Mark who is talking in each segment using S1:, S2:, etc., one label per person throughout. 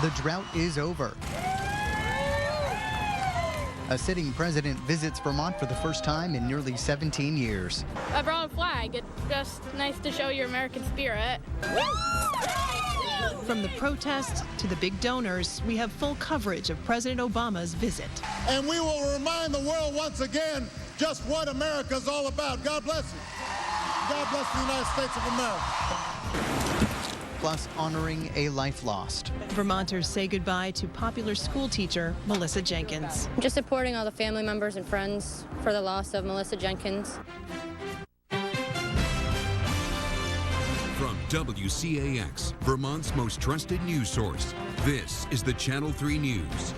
S1: The drought is over. A sitting president visits Vermont for the first time in nearly 17 years.
S2: I brought a flag. It's just nice to show your American spirit.
S3: From the protests to the big donors, we have full coverage of President Obama's visit.
S4: And we will remind the world once again just what America's all about. God bless you. God bless the United States of America.
S1: Plus honoring a life lost.
S3: Vermonters say goodbye to popular school teacher Melissa Jenkins.
S2: Just supporting all the family members and friends for the loss of Melissa Jenkins.
S5: From WCAX, Vermont's most trusted news source, this is the Channel 3 News.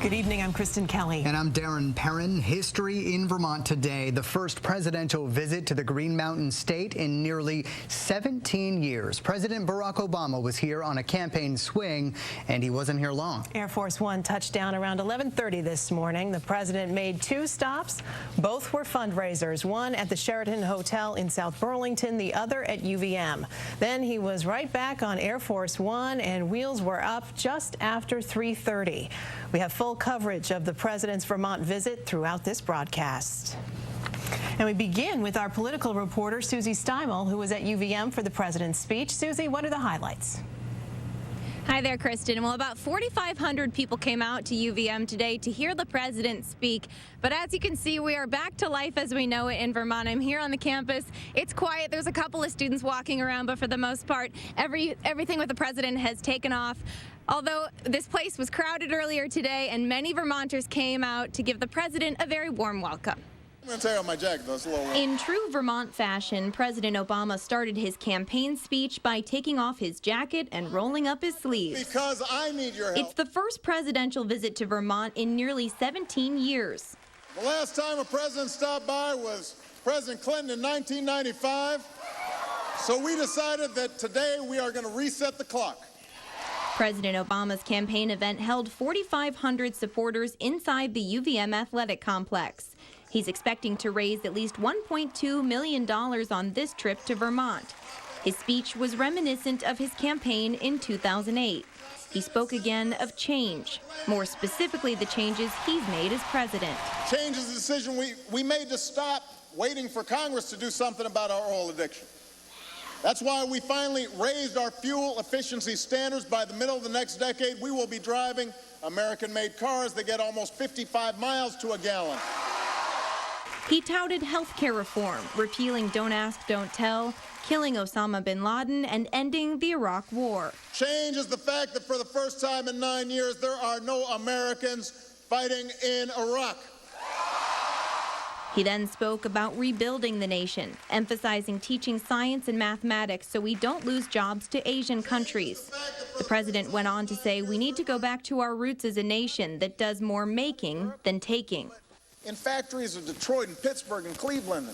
S3: Good evening, I'm Kristen Kelly.
S1: And I'm Darren Perrin. History in Vermont today. The first presidential visit to the Green Mountain State in nearly 17 years. President Barack Obama was here on a campaign swing, and he wasn't here long.
S3: Air Force One touched down around 11:30 this morning. The president made 2 stops. Both were fundraisers, one at the Sheraton Hotel in South Burlington, the other at UVM. Then he was right back on Air Force One, and wheels were up just after 3:30. We have full coverage of the president's Vermont visit throughout this broadcast. And we begin with our political reporter, Susie Steimel, who was at UVM for the president's speech. Susie, what are the highlights?
S6: Hi there, Kristen. Well, about 4,500 people came out to UVM today to hear the president speak. But as you can see, we are back to life as we know it in Vermont. I'm here on the campus. It's quiet. There's a couple of students walking around, but for the most part, everything with the president has taken off. Although this place was crowded earlier today, and many Vermonters came out to give the president a very warm welcome.
S4: I'm going to tear out my jacket, though. It's a little warm.
S6: In true Vermont fashion, President Obama started his campaign speech by taking off his jacket and rolling up his sleeves.
S4: Because I need your help.
S6: It's the first presidential visit to Vermont in nearly 17 years.
S4: The last time a president stopped by was President Clinton in 1995. So we decided that today we are going to reset the clock.
S6: President Obama's campaign event held 4,500 supporters inside the UVM athletic complex. He's expecting to raise at least $1.2 million on this trip to Vermont. His speech was reminiscent of his campaign in 2008. He spoke again of change, more specifically the changes he's made as president.
S4: Change is the decision we made to stop waiting for Congress to do something about our oil addiction. That's why we finally raised our fuel efficiency standards. By the middle of the next decade, we will be driving American-made cars that get almost 55 miles to a gallon.
S6: He touted health care reform, repealing Don't Ask, Don't Tell, killing Osama bin Laden, and ending the Iraq War.
S4: Change is the fact that for the first time in 9 years, there are no Americans fighting in Iraq.
S6: He then spoke about rebuilding the nation, emphasizing teaching science and mathematics so we don't lose jobs to Asian countries. The president went on to say we need to go back to our roots as a nation that does more making than taking.
S4: In factories of Detroit and Pittsburgh and Cleveland.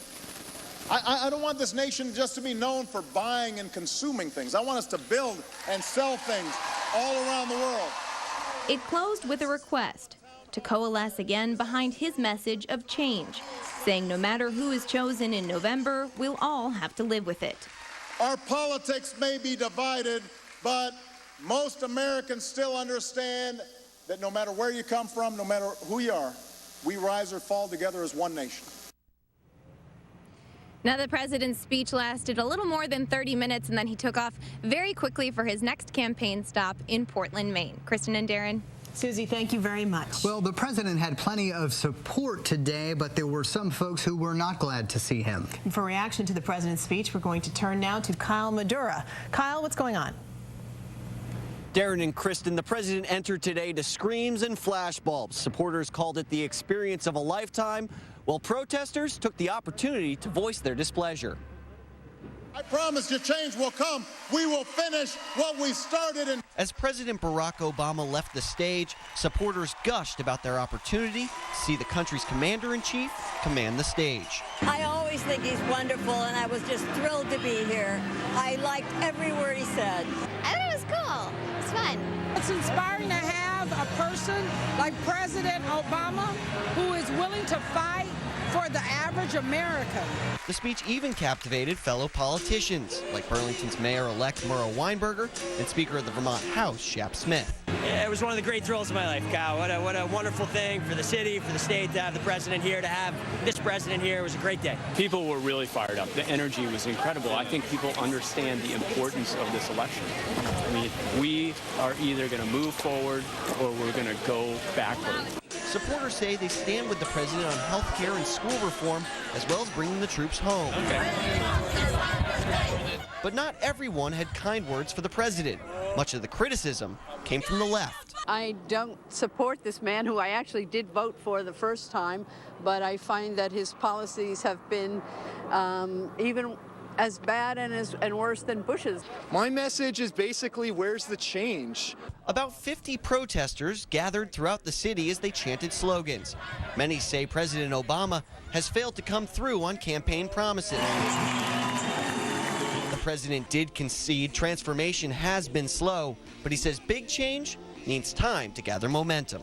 S4: I don't want this nation just to be known for buying and consuming things. I want us to build and sell things all around the world.
S6: It closed with a request to coalesce again behind his message of change, saying no matter who is chosen in November, we'll all have to live with it.
S4: Our politics may be divided, but most Americans still understand that no matter where you come from, no matter who you are, we rise or fall together as one nation.
S6: Now, the president's speech lasted a little more than 30 minutes, and then he took off very quickly for his next campaign stop in Portland, Maine. Kristen and Darren.
S3: Susie, thank you very much.
S1: Well, the president had plenty of support today, but there were some folks who were not glad to see him.
S3: And for reaction to the president's speech, we're going to turn now to Kyle Madura. Kyle, what's going on?
S7: Darren and Kristen, the president entered today to screams and flashbulbs. Supporters called it the experience of a lifetime, while protesters took the opportunity to voice their displeasure.
S4: I promise you change will come. We will finish what we started.
S7: As President Barack Obama left the stage, supporters gushed about their opportunity to see the country's commander-in-chief command the stage.
S8: I always think he's wonderful, and I was just thrilled to be here. I liked every word he said.
S9: I thought it was cool. It's fun.
S10: It's inspiring to have a person like President Obama who is willing to fight for the average American.
S7: The speech even captivated fellow politicians, like Burlington's Mayor-elect Murrow Weinberger and Speaker of the Vermont House, Shap Smith.
S11: Yeah, it was one of the great thrills of my life, Kyle. What a wonderful thing for the city, for the state to have the president here, to have this president here. It was a great day.
S12: People were really fired up. The energy was incredible. I think people understand the importance of this election. I mean, we are either going to move forward or we're going to go backward.
S7: Supporters say they stand with the president on health care and school reform, as well as bringing the troops home. But not everyone had kind words for the president. Much of the criticism came from the left.
S13: I don't support this man, who I actually did vote for the first time, but I find that his policies have been even as bad and worse than Bush's.
S14: My message is basically, where's the change?
S7: About 50 protesters gathered throughout the city as they chanted slogans. Many say President Obama has failed to come through on campaign promises. The president did concede transformation has been slow, but he says big change needs time to gather momentum.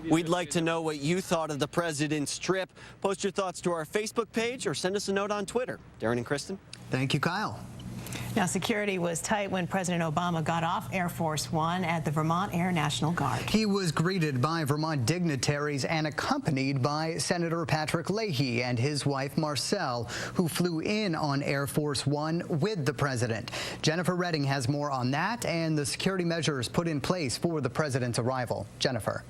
S7: We'd like to know what you thought of the president's trip. Post your thoughts to our Facebook page or send us a note on Twitter. Darren and Kristen.
S1: Thank you, Kyle.
S3: Now, security was tight when President Obama got off Air Force One at the Vermont Air National Guard.
S1: He was greeted by Vermont dignitaries and accompanied by Senator Patrick Leahy and his wife Marcelle, who flew in on Air Force One with the president. Jennifer Redding has more on that and the security measures put in place for the president's arrival. Jennifer.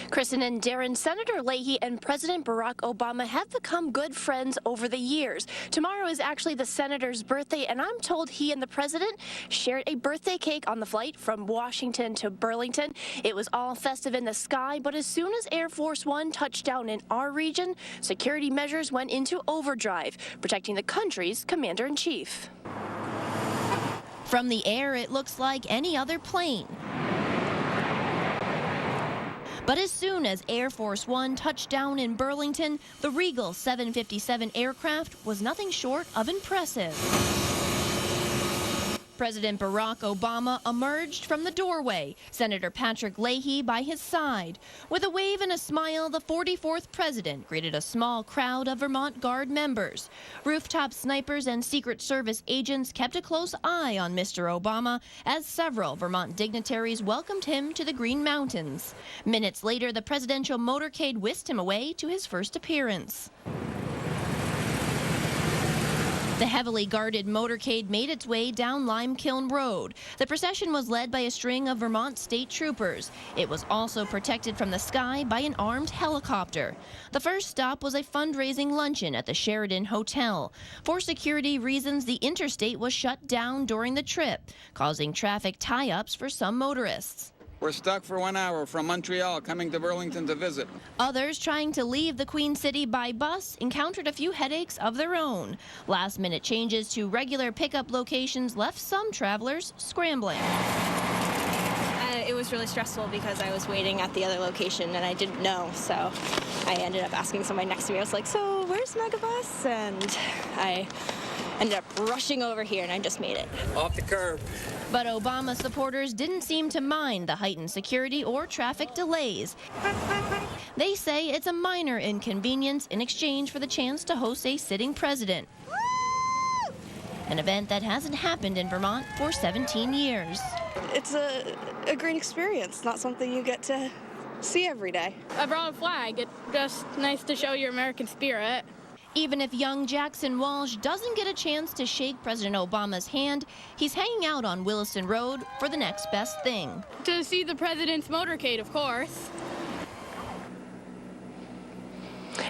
S15: Kristen and Darren, Senator Leahy and President Barack Obama have become good friends over the years. Tomorrow is actually the senator's birthday, and I'm told he and the president shared a birthday cake on the flight from Washington to Burlington. It was all festive in the sky, but as soon as Air Force One touched down in our region, security measures went into overdrive, protecting the country's commander-in-chief. From the air, it looks like any other plane. But as soon as Air Force One touched down in Burlington, the Regal 757 aircraft was nothing short of impressive. President Barack Obama emerged from the doorway, Senator Patrick Leahy by his side. With a wave and a smile, the 44th president greeted a small crowd of Vermont Guard members. Rooftop snipers and Secret Service agents kept a close eye on Mr. Obama as several Vermont dignitaries welcomed him to the Green Mountains. Minutes later, the presidential motorcade whisked him away to his first appearance. The heavily guarded motorcade made its way down Lime Kiln Road. The procession was led by a string of Vermont state troopers. It was also protected from the sky by an armed helicopter. The first stop was a fundraising luncheon at the Sheraton Hotel. For security reasons, the interstate was shut down during the trip, causing traffic tie-ups for some motorists.
S16: We're stuck for 1 hour from Montreal coming to Burlington to visit.
S15: Others trying to leave the Queen City by bus encountered a few headaches of their own. Last-minute changes to regular pickup locations left some travelers scrambling.
S17: It was really stressful because I was waiting at the other location and I didn't know, so I ended up asking somebody next to me. I was like, so where's Megabus? And I ended up rushing over here and I just made it.
S11: Off the curb.
S15: But Obama supporters didn't seem to mind the heightened security or traffic delays. They say it's a minor inconvenience in exchange for the chance to host a sitting president. An event that hasn't happened in Vermont for 17 years.
S18: It's a great experience, not something you get to see every day.
S2: I brought a flag. It's just nice to show your American spirit.
S15: Even if young Jackson Walsh doesn't get a chance to shake President Obama's hand, he's hanging out on Williston Road for the next best thing.
S2: To see the president's motorcade, of course.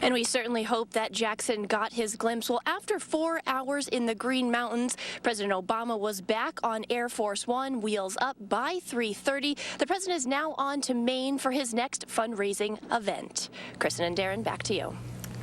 S15: And we certainly hope that Jackson got his glimpse. Well, after 4 hours in the Green Mountains, President Obama was back on Air Force One, wheels up by 3:30. The president is now on to Maine for his next fundraising event. Kristen and Darren, back to you.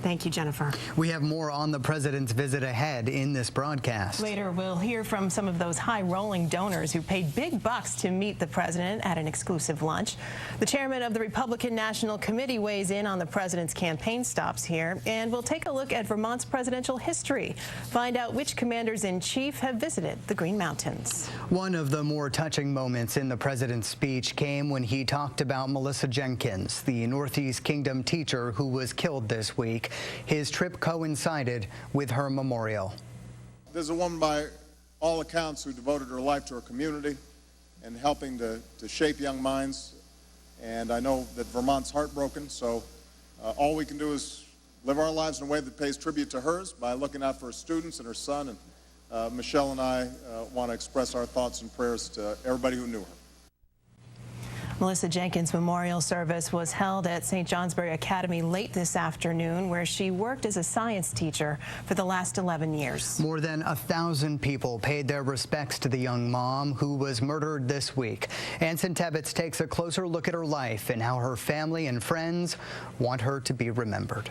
S3: Thank you, Jennifer.
S1: We have more on the president's visit ahead in this broadcast.
S3: Later, we'll hear from some of those high-rolling donors who paid big bucks to meet the president at an exclusive lunch. The chairman of the Republican National Committee weighs in on the president's campaign stops here, and we'll take a look at Vermont's presidential history, find out which commanders-in-chief have visited the Green Mountains.
S1: One of the more touching moments in the president's speech came when he talked about Melissa Jenkins, the Northeast Kingdom teacher who was killed this week. His trip coincided with her memorial.
S4: There's a woman by all accounts who devoted her life to her community and helping to shape young minds. And I know that Vermont's heartbroken, so all we can do is live our lives in a way that pays tribute to hers by looking out for her students and her son. And Michelle and I want to express our thoughts and prayers to everybody who knew her.
S3: Melissa Jenkins' memorial service was held at St. Johnsbury Academy late this afternoon, where she worked as a science teacher for the last 11 years.
S1: More than 1,000 people paid their respects to the young mom who was murdered this week. Anson Tebbets takes a closer look at her life and how her family and friends want her to be remembered.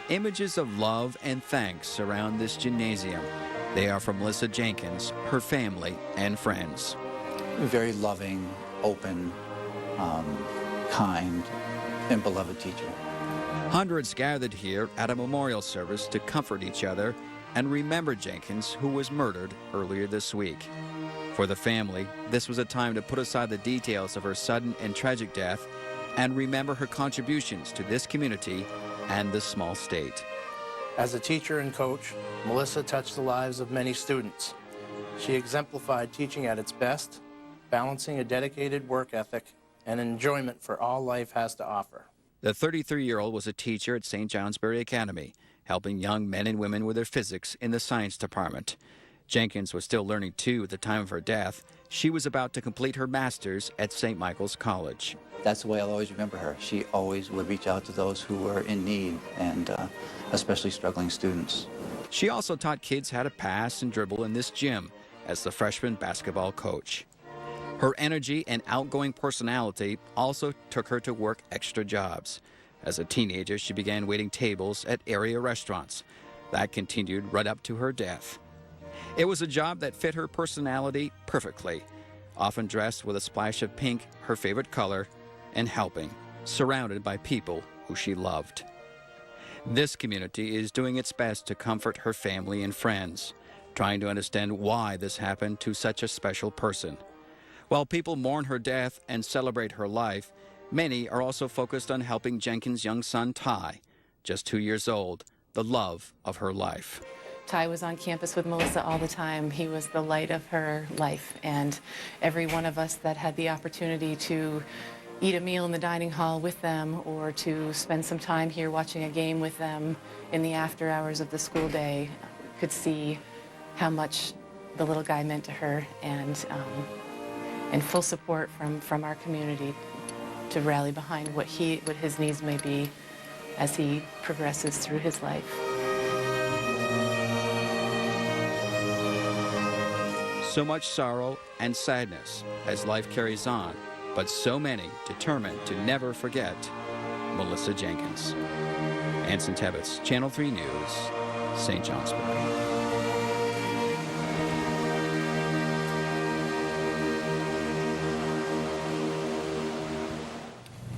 S19: Images of love and thanks surround this gymnasium. They are from Melissa Jenkins, her family, and friends.
S20: Very loving, open, kind, and beloved teacher.
S19: Hundreds gathered here at a memorial service to comfort each other and remember Jenkins, who was murdered earlier this week. For the family, this was a time to put aside the details of her sudden and tragic death and remember her contributions to this community and this small state.
S21: As a teacher and coach, Melissa touched the lives of many students. She exemplified teaching at its best, balancing a dedicated work ethic and enjoyment for all life has to offer.
S19: The 33-year-old was a teacher at St. Johnsbury Academy, helping young men and women with their physics in the science department. Jenkins was still learning too at the time of her death. She was about to complete her master's at St. Michael's College.
S20: That's the way I'll always remember her. She always would reach out to those who were in need, and especially struggling students.
S19: She also taught kids how to pass and dribble in this gym as the freshman basketball coach. Her energy and outgoing personality also took her to work extra jobs. As a teenager, she began waiting tables at area restaurants. That continued right up to her death. It was a job that fit her personality perfectly, often dressed with a splash of pink, her favorite color, and helping, surrounded by people who she loved. This community is doing its best to comfort her family and friends, trying to understand why this happened to such a special person. While people mourn her death and celebrate her life, many are also focused on helping Jenkins' young son, Ty, just 2 years old, the love of her life.
S22: Ty was on campus with Melissa all the time. He was the light of her life, and every one of us that had the opportunity to eat a meal in the dining hall with them or to spend some time here watching a game with them in the after hours of the school day could see how much the little guy meant to her, and full support from our community to rally behind what his needs may be as he progresses through his life.
S19: So much sorrow and sadness as life carries on, but so many determined to never forget Melissa Jenkins. Anson Tebbets, Channel 3 News, St. Johnsbury.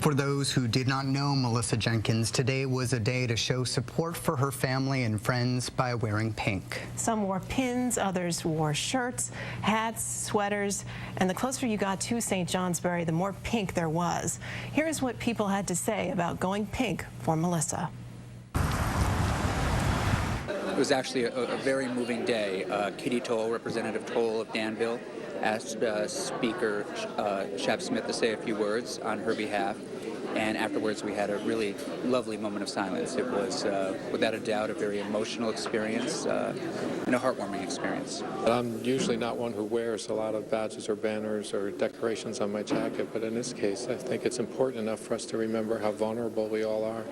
S1: For those who did not know Melissa Jenkins, today was a day to show support for her family and friends by wearing pink.
S3: Some wore pins, others wore shirts, hats, sweaters, and the closer you got to St. Johnsbury, the more pink there was. Here's what people had to say about going pink for Melissa.
S23: It was actually a very moving day. Kitty Toll, Representative Toll of Danville, asked Speaker Shap Smith to say a few words on her behalf. And afterwards, we had a really lovely moment of silence. It was, without a doubt, a very emotional experience and a heartwarming experience.
S24: I'm usually not one who wears a lot of badges or banners or decorations on my jacket, but in this case, I think it's important enough for us to remember how vulnerable we all are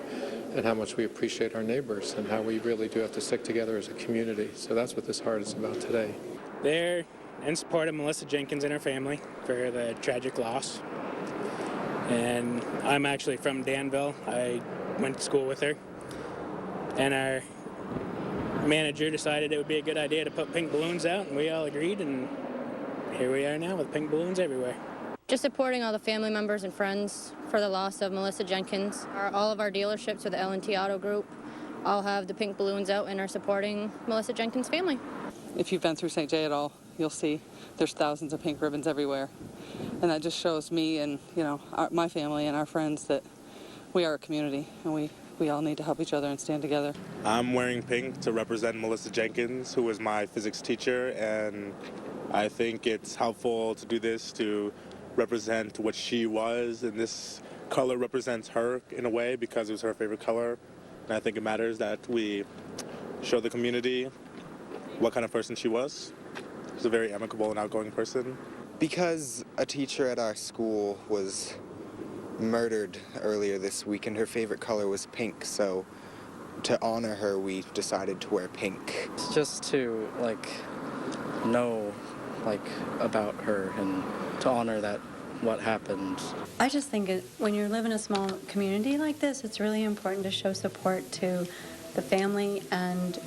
S24: and how much we appreciate our neighbors and how we really do have to stick together as a community. So that's what this heart is about today.
S25: They're in support of Melissa Jenkins and her family for the tragic loss.
S5: And I'm actually from Danville. I went to school with her. And our manager decided it would be a good idea to put pink balloons out, and we all agreed, and here we are now with pink balloons everywhere.
S2: Just supporting all the family members and friends for the loss of Melissa Jenkins. All of our dealerships with the L&T Auto Group all have the pink balloons out and are supporting Melissa Jenkins' family.
S6: If you've been through St. J at all, you'll see there's thousands of pink ribbons everywhere. And that just shows me and, my family and our friends that we are a community, and we all need to help each other and stand together.
S8: I'm wearing pink to represent Melissa Jenkins, who was my physics teacher, and I think it's helpful to do this to represent what she was, and this color represents her in a way because it was her favorite color. And I think it matters that we show the community what kind of person she was. She's a very amicable and outgoing person.
S9: Because a teacher at our school was murdered earlier this week and her favorite color was pink, so to honor her we decided to wear pink.
S25: It's just to know about her and to honor that what happened.
S26: I just think when you live in a small community like this, it's really important to show support to the family and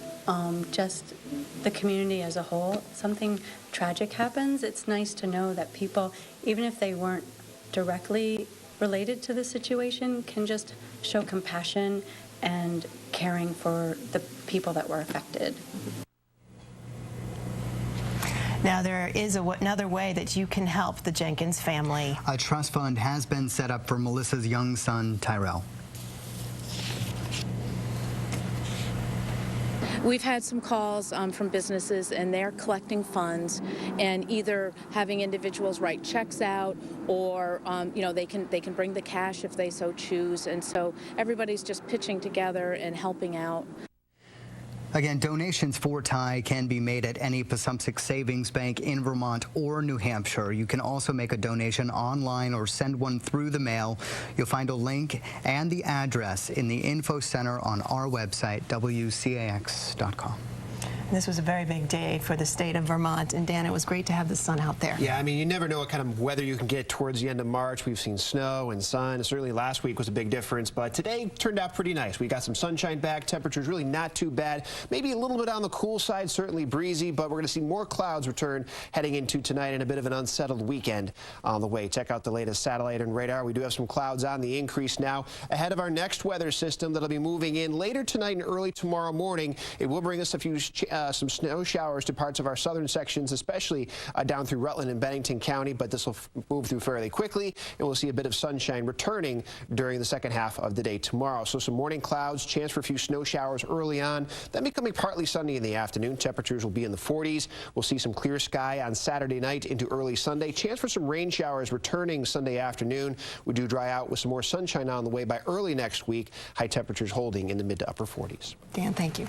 S26: just the community as a whole. Something tragic happens, it's nice to know that people, even if they weren't directly related to the situation, can just show compassion and caring for the people that were affected.
S3: Now, there is another way that you can help the Jenkins family.
S1: A trust fund has been set up for Melissa's young son, Tyrell.
S27: We've had some calls from businesses, and they're collecting funds and either having individuals write checks out, or they can bring the cash if they so choose. And so everybody's just pitching together and helping out.
S1: Again, donations for Ty can be made at any Passumpsic Savings Bank in Vermont or New Hampshire. You can also make a donation online or send one through the mail. You'll find a link and the address in the info center on our website, WCAX.com.
S3: This was a very big day for the state of Vermont, and Dan, it was great to have the sun out there.
S28: Yeah, I mean, you never know what kind of weather you can get towards the end of March. We've seen snow and sun. Certainly last week was a big difference, but today turned out pretty nice. We got some sunshine back. Temperatures really not too bad. Maybe a little bit on the cool side, certainly breezy, but we're going to see more clouds return heading into tonight and a bit of an unsettled weekend on the way. Check out the latest satellite and radar. We do have some clouds on the increase now ahead of our next weather system that'll be moving in later tonight and early tomorrow morning. It will bring us a few some snow showers to parts of our southern sections, especially down through Rutland and Bennington County, but this will move through fairly quickly, and we'll see a bit of sunshine returning during the second half of the day tomorrow. So some morning clouds, chance for a few snow showers early on, then becoming partly sunny in the afternoon. Temperatures will be in the 40s. We'll see some clear sky on Saturday night into early Sunday. Chance for some rain showers returning Sunday afternoon. We do dry out with some more sunshine on the way by early next week. High temperatures holding in the mid to upper 40s.
S3: Dan, thank you.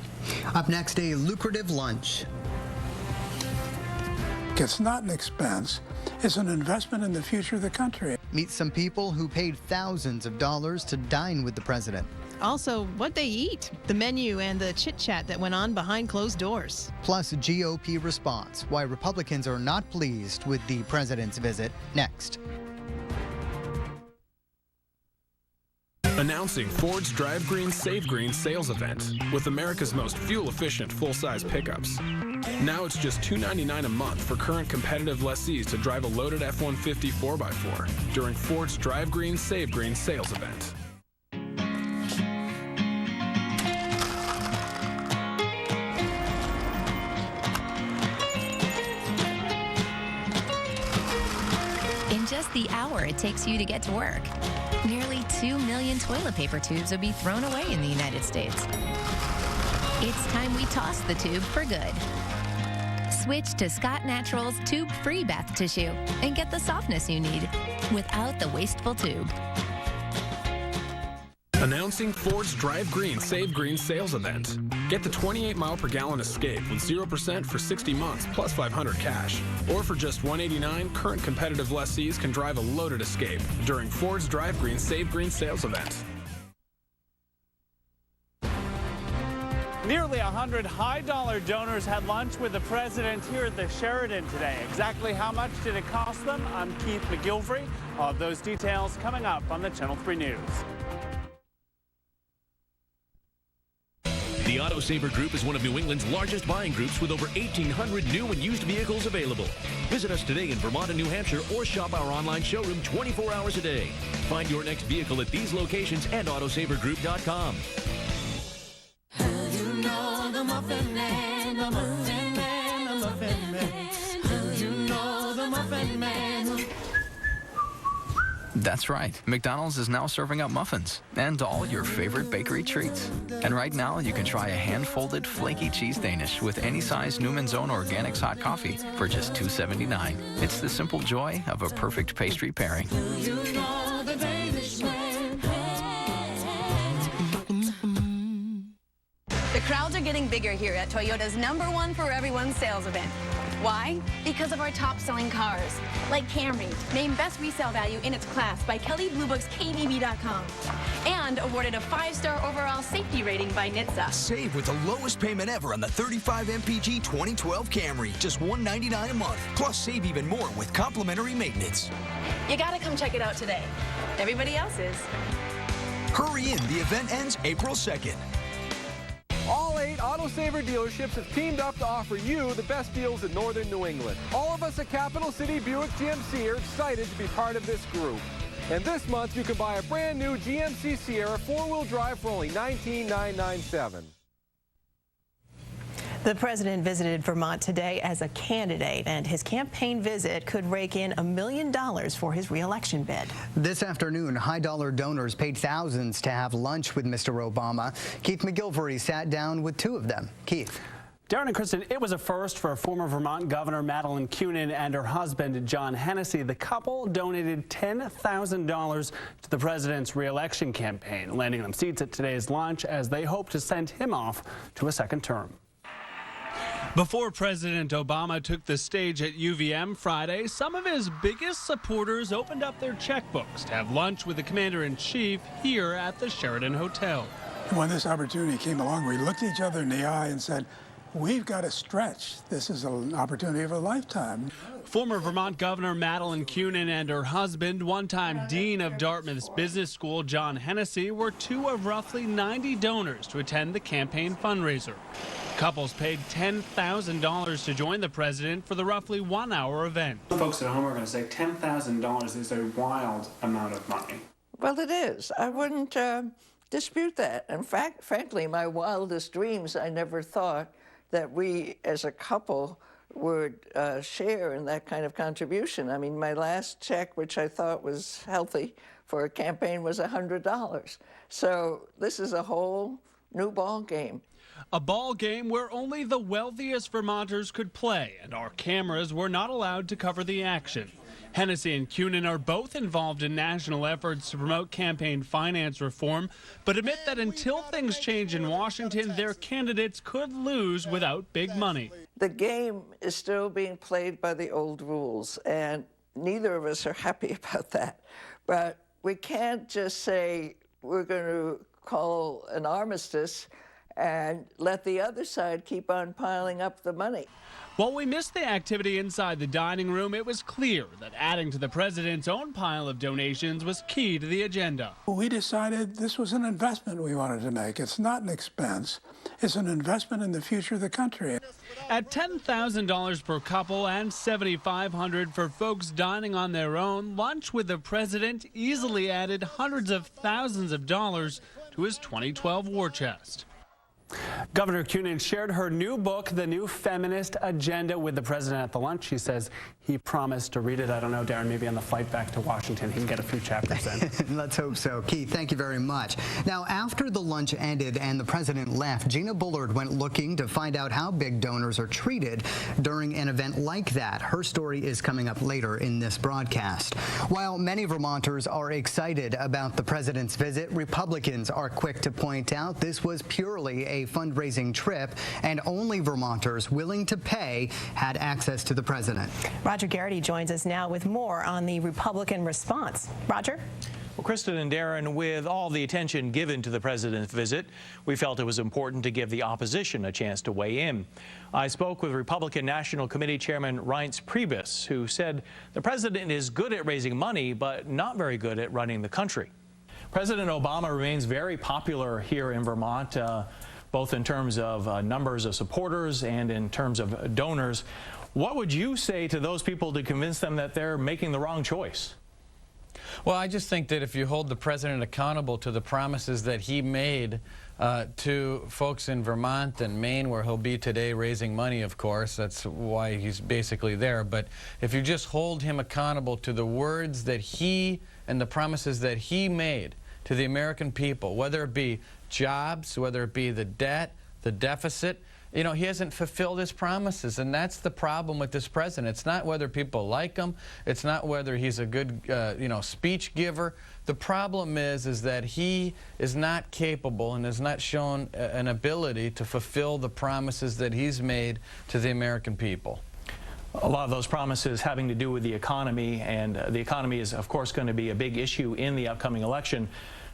S1: Up next, a lucrative lunch.
S29: It's not an expense. It's an investment in the future of the country.
S1: Meet some people who paid thousands of dollars to dine with the president.
S3: Also, what they eat, the menu, and the chit-chat that went on behind closed doors.
S1: Plus, GOP response, why Republicans are not pleased with the president's visit. Next.
S30: Announcing Ford's Drive Green, Save Green sales event with America's most fuel-efficient full-size pickups. Now it's just $299 a month for current competitive lessees to drive a loaded F-150 4x4 during Ford's Drive Green, Save Green sales event.
S31: In just the hour it takes you to get to work, nearly 2 million toilet paper tubes will be thrown away in the United States. It's time we toss the tube for good. Switch to Scott Naturals tube-free bath tissue and get the softness you need without the wasteful tube.
S30: Announcing Ford's Drive Green, Save Green sales event. Get the 28 mile per gallon Escape with 0% for 60 months plus $500 cash. Or for just $189, current competitive lessees can drive a loaded Escape during Ford's Drive Green, Save Green sales event.
S4: Nearly 100 high-dollar donors had lunch with the president here at the Sheraton today. Exactly how much did it cost them? I'm Keith McGilvery. All of those details coming up on the Channel 3 News.
S7: The AutoSaver Group is one of New England's largest buying groups with over 1,800 new and used vehicles available. Visit us today in Vermont and New Hampshire or shop our online showroom 24 hours a day. Find your next vehicle at these locations and autosavergroup.com.
S10: You know the Muffin Man, the Muffin Man, the Muffin Man. You know the Muffin Man.
S11: That's right. McDonald's is now serving up muffins and all your favorite bakery treats. And right now, you can try a hand-folded flaky cheese Danish with any size Newman's Own Organics hot coffee for just $2.79. It's the simple joy of a perfect pastry pairing.
S10: You know the Danish Man.
S12: The crowds are getting bigger here at Toyota's #1 for everyone sales event. Why? Because of our top-selling cars, like Camry, named Best Resale Value in its class by Kelley Blue Book's KBB.com, and awarded a 5-star overall safety rating by NHTSA.
S13: Save with the lowest payment ever on the 35 MPG 2012 Camry, just $199 a month. Plus, save even more with complimentary maintenance.
S12: You gotta come check it out today. Everybody else is.
S13: Hurry in, the event ends April 2nd.
S14: All 8 AutoSaver dealerships have teamed up to offer you the best deals in northern New England. All of us at Capital City Buick GMC are excited to be part of this group. And this month, you can buy a brand new GMC Sierra 4-wheel drive for only $19,997.
S3: The president visited Vermont today as a candidate, and his campaign visit could rake in $1 million for his re-election bid.
S1: This afternoon, high-dollar donors paid thousands to have lunch with Mr. Obama. Keith McGilvery sat down with 2 of them. Keith.
S4: Darren and Kristen, it was a first for former Vermont Governor Madeleine Kunin and her husband, John Hennessy. The couple donated $10,000 to the president's re-election campaign, landing them seats at today's lunch as they hope to send him off to a second term. Before President Obama took the stage at UVM Friday, some of his biggest supporters opened up their checkbooks to have lunch with the commander-in-chief here at the Sheraton Hotel.
S29: When this opportunity came along, we looked each other in the eye and said, we've got to stretch. This is an opportunity of a lifetime.
S4: Former Vermont Governor Madeleine Kunin and her husband, one-time dean of Dartmouth's business school, John Hennessy, were 2 of roughly 90 donors to attend the campaign fundraiser. Couples paid $10,000 to join the president for the roughly 1-hour event. Folks at home are going to say $10,000 is a wild amount of money.
S15: Well, it is. I wouldn't dispute that. In fact, frankly, my wildest dreams, I never thought that we as a couple would share in that kind of contribution. I mean, my last check, which I thought was healthy for a campaign, was $100. So this is a whole new ball game.
S4: A ball game where only the wealthiest Vermonters could play, and our cameras were not allowed to cover the action. Hennessy and Kunin are both involved in national efforts to promote campaign finance reform, but admit that until things change in Washington, their candidates could lose without big money.
S15: The game is still being played by the old rules, and neither of us are happy about that. But we can't just say we're going to call an armistice and let the other side keep on piling up the money.
S4: While we missed the activity inside the dining room, it was clear that adding to the president's own pile of donations was key to the agenda.
S29: We decided this was an investment we wanted to make. It's not an expense. It's an investment in the future of the country.
S4: At $10,000 per couple and $7,500 for folks dining on their own, lunch with the president easily added hundreds of thousands of dollars to his 2012 war chest. Governor Kunin shared her new book, The New Feminist Agenda, with the president at the lunch. She says he promised to read it. I don't know, Darren, maybe on the flight back to Washington, he can get a few chapters in.
S1: Let's hope so. Keith, thank you very much. Now, after the lunch ended and the president left, Gina Bullard went looking to find out how big donors are treated during an event like that. Her story is coming up later in this broadcast. While many Vermonters are excited about the president's visit, Republicans are quick to point out this was purely a fundraising trip, and only Vermonters willing to pay had access to the president.
S3: Roger Garrity joins us now with more on the Republican response. Roger?
S2: Well, Kristen and Darren, with all the attention given to the president's visit, we felt it was important to give the opposition a chance to weigh in. I spoke with Republican National Committee Chairman Reince Priebus, who said the president is good at raising money, but not very good at running the country. President Obama remains very popular here in Vermont, both in terms of numbers of supporters and in terms of donors. What would you say to those people to convince them that they're making the wrong choice?
S5: Well, I just think that if you hold the president accountable to the promises that he made to folks in Vermont and Maine, where he'll be today raising money, of course, that's why he's basically there. But if you just hold him accountable to the words that he and the promises that he made to the American people, whether it be jobs, whether it be the debt, the deficit, you know, he hasn't fulfilled his promises, and that's the problem with this president. It's not whether people like him. It's not whether he's a good, speech giver. The problem is that he is not capable and has not shown an ability to fulfill the promises that he's made to the American people.
S2: A lot of those promises having to do with the economy, and the economy is, of course, going to be a big issue in the upcoming election.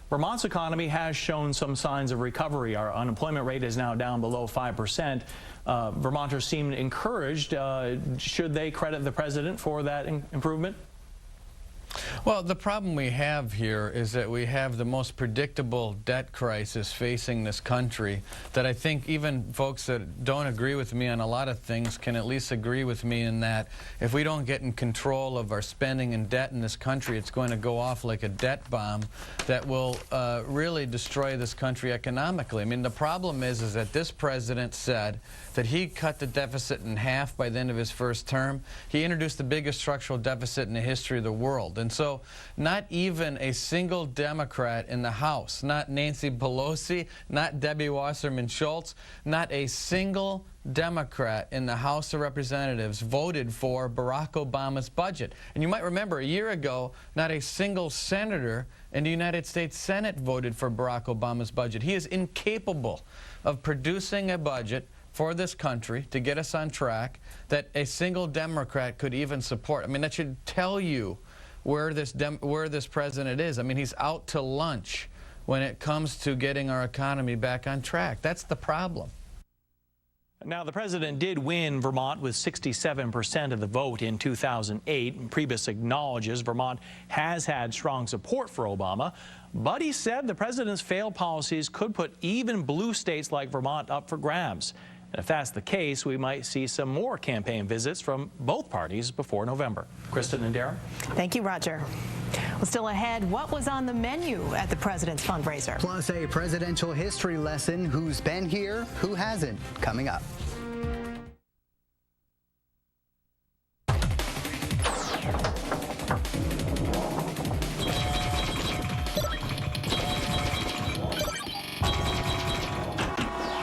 S2: Vermont's economy has shown some signs of recovery. Our unemployment rate is now down below 5%. Vermonters seem encouraged. Should they credit the president for that improvement?
S5: Well, the problem we have here is that we have the most predictable debt crisis facing this country that I think even folks that don't agree with me on a lot of things can at least agree with me in that if we don't get in control of our spending and debt in this country, it's going to go off like a debt bomb that will really destroy this country economically. I mean, the problem is that this president said that he cut the deficit in half by the end of his first term. He introduced the biggest structural deficit in the history of the world. And so not even a single Democrat in the House, not Nancy Pelosi, not Debbie Wasserman Schultz, not a single Democrat in the House of Representatives voted for Barack Obama's budget. And you might remember a year ago, not a single senator in the United States Senate voted for Barack Obama's budget. He is incapable of producing a budget for this country to get us on track that a single Democrat could even support. I mean, that should tell you where this president is. I mean, he's out to lunch when it comes to getting our economy back on track. That's the problem.
S2: Now, the president did win Vermont with 67% of the vote in 2008. Priebus acknowledges Vermont has had strong support for Obama, but he said the president's failed policies could put even blue states like Vermont up for grabs. And if that's the case, we might see some more campaign visits from both parties before November. Kristen and Darren.
S3: Thank you, Roger. Well, still ahead, what was on the menu at the president's fundraiser?
S1: Plus a presidential history lesson, who's been here, who hasn't, coming up.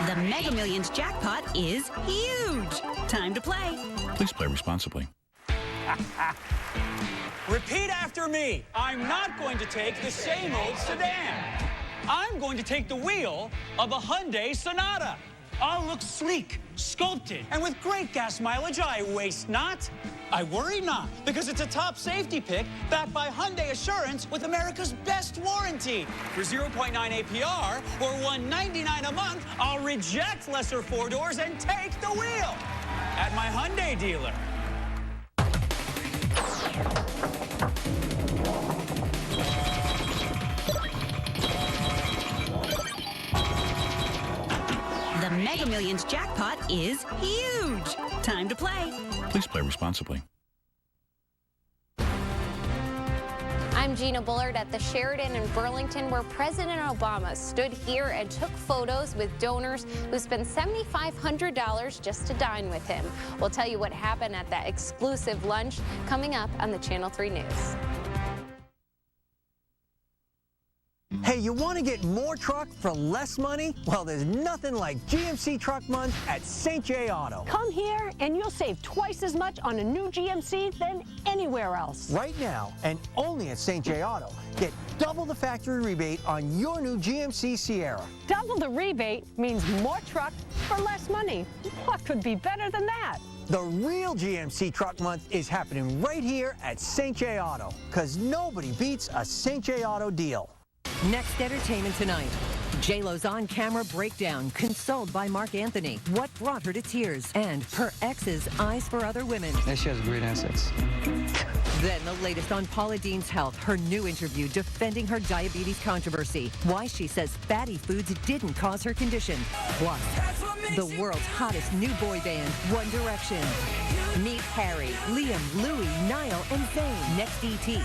S16: The Mega Millions jackpot is huge. Time to play.
S17: Please play responsibly.
S18: Repeat after me. I'm not going to take the same old sedan. I'm going to take the wheel of a Hyundai Sonata. I'll look sleek, sculpted, and with great gas mileage, I waste not. I worry not, because it's a top safety pick backed by Hyundai Assurance with America's best warranty. For 0.9 APR or $199 a month, I'll reject lesser four doors and take the wheel at my Hyundai dealer.
S16: The Mega Millions jackpot is huge. Time to play.
S17: Please play responsibly.
S19: I'm Gina Bullard at the Sheraton in Burlington, where President Obama stood here and took photos with donors who spent $7,500 just to dine with him. We'll tell you what happened at that exclusive lunch coming up on the Channel 3 News.
S20: Hey, you want to get more truck for less money? Well, there's nothing like GMC Truck Month at St. J Auto.
S21: Come here and you'll save twice as much on a new GMC than anywhere else.
S20: Right now, and only at St. J Auto, get double the factory rebate on your new GMC Sierra.
S21: Double the rebate means more truck for less money. What could be better than that?
S20: The real GMC Truck Month is happening right here at St. J Auto, because nobody beats a St. J Auto deal.
S6: Next entertainment tonight. J-Lo's on-camera breakdown, consoled by Mark Anthony. What brought her to tears? And her ex's eyes for other women.
S8: Yeah, she has great assets.
S6: Then the latest on Paula Deen's health. Her new interview defending her diabetes controversy. Why she says fatty foods didn't cause her condition. Plus, the world's hottest new boy band, One Direction. Meet Harry, Liam, Louis, Niall, and Zayn. Next ET.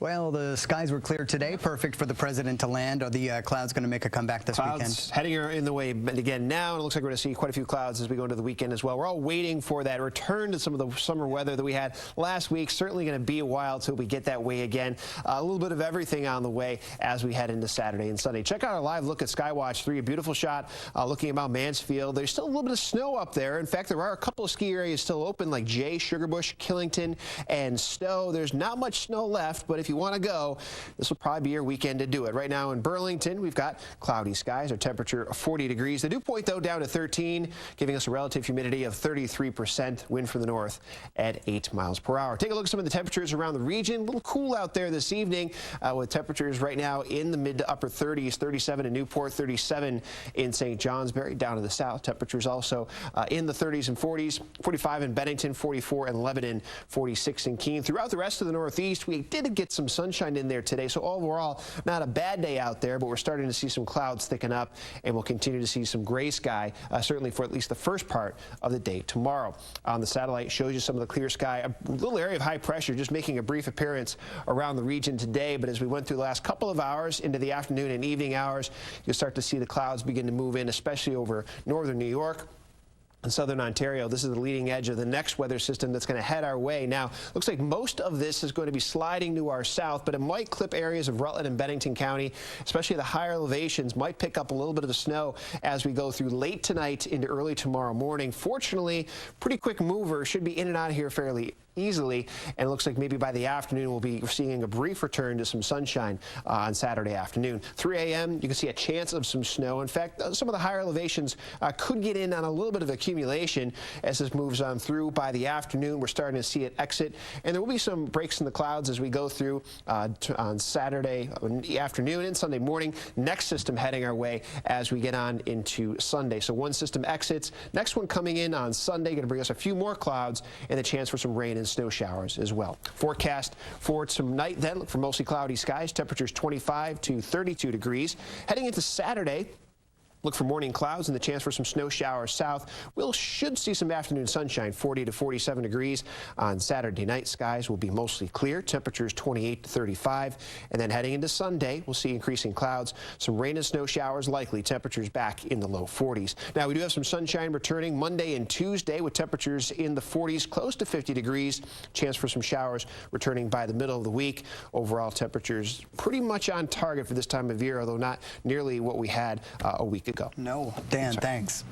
S1: Well, the skies were clear today, perfect for the president to land. Are the clouds going to make a comeback this weekend?
S9: Heading in the way again now, and it looks like we're going to see quite a few clouds as we go into the weekend as well. We're all waiting for that return to some of the summer weather that we had last week. Certainly going to be a while till we get that way again. A little bit of everything on the way as we head into Saturday and Sunday. Check out our live look at Skywatch 3, a beautiful shot looking about Mansfield. There's still a little bit of snow up there. In fact, there are a couple of ski areas still open, like Jay, Sugarbush, Killington, and Stowe. There's not much snow left, but if you want to go, this will probably be your weekend to do it. Right now in Burlington, we've got cloudy skies, our temperature of 40 degrees. The dew point, though, down to 13, giving us a relative humidity of 33%, wind from the north at 8 miles per hour. Take a look at some of the temperatures around the region. A little cool out there this evening with temperatures right now in the mid to upper 30s, 37 in Newport, 37 in St. Johnsbury. Down to the south, temperatures also in the 30s and 40s, 45 in Bennington, 44 in Lebanon, 46 in Keene. Throughout the rest of the Northeast, we did get some sunshine in there today, so overall not a bad day out there, but we're starting to see some clouds thicken up, and we'll continue to see some gray sky certainly for at least the first part of the day tomorrow. On the satellite shows you some of the clear sky, a little area of high pressure just making a brief appearance around the region today, but as we went through the last couple of hours into the afternoon and evening hours, you'll start to see the clouds begin to move in, especially over northern New York and southern Ontario. This is the leading edge of the next weather system that's going to head our way. Now, looks like most of this is going to be sliding to our south, but it might clip areas of Rutland and Bennington County, especially the higher elevations, might pick up a little bit of the snow as we go through late tonight into early tomorrow morning. Fortunately, pretty quick mover, should be in and out of here fairly easily, and it looks like maybe by the afternoon we'll be seeing a brief return to some sunshine on Saturday afternoon. 3 a.m. you can see a chance of some snow. In fact, some of the higher elevations could get in on a little bit of accumulation as this moves on through. By the afternoon, we're starting to see it exit, and there will be some breaks in the clouds as we go through on Saturday afternoon and Sunday morning. Next system heading our way as we get on into Sunday. So one system exits, next one coming in on Sunday, going to bring us a few more clouds and a chance for some rain and snow showers as well. Forecast for tonight then, look for mostly cloudy skies, temperatures 25 to 32 degrees. Heading into Saturday, look for morning clouds and the chance for some snow showers south. We should see some afternoon sunshine, 40 to 47 degrees. On Saturday night, skies will be mostly clear, temperatures 28 to 35. And then heading into Sunday, we'll see increasing clouds, some rain and snow showers likely, temperatures back in the low 40s. Now, we do have some sunshine returning Monday and Tuesday with temperatures in the 40s, close to 50 degrees. Chance for some showers returning by the middle of the week. Overall temperatures pretty much on target for this time of year, although not nearly what we had a week ago.
S1: No. Dan, thanks.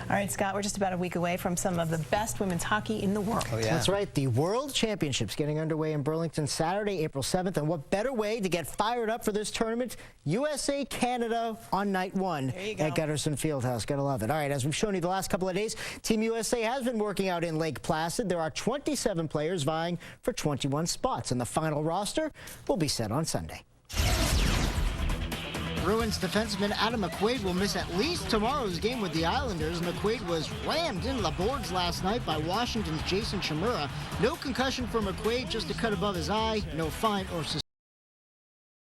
S3: All right, Scott, we're just about a week away from some of the best women's hockey in the world.
S22: Oh, yeah. That's right. The World Championships getting underway in Burlington Saturday, April 7th. And what better way to get fired up for this tournament? USA-Canada on night one at Gutterson Fieldhouse. Gotta love it. All right, as we've shown you the last couple of days, Team USA has been working out in Lake Placid. There are 27 players vying for 21 spots, and the final roster will be set on Sunday.
S23: Bruins defenseman Adam McQuaid will miss at least tomorrow's game with the Islanders. McQuaid was rammed into the boards last night by Washington's Jason Chimura. No concussion for McQuaid, just a cut above his eye, no fine or suspension.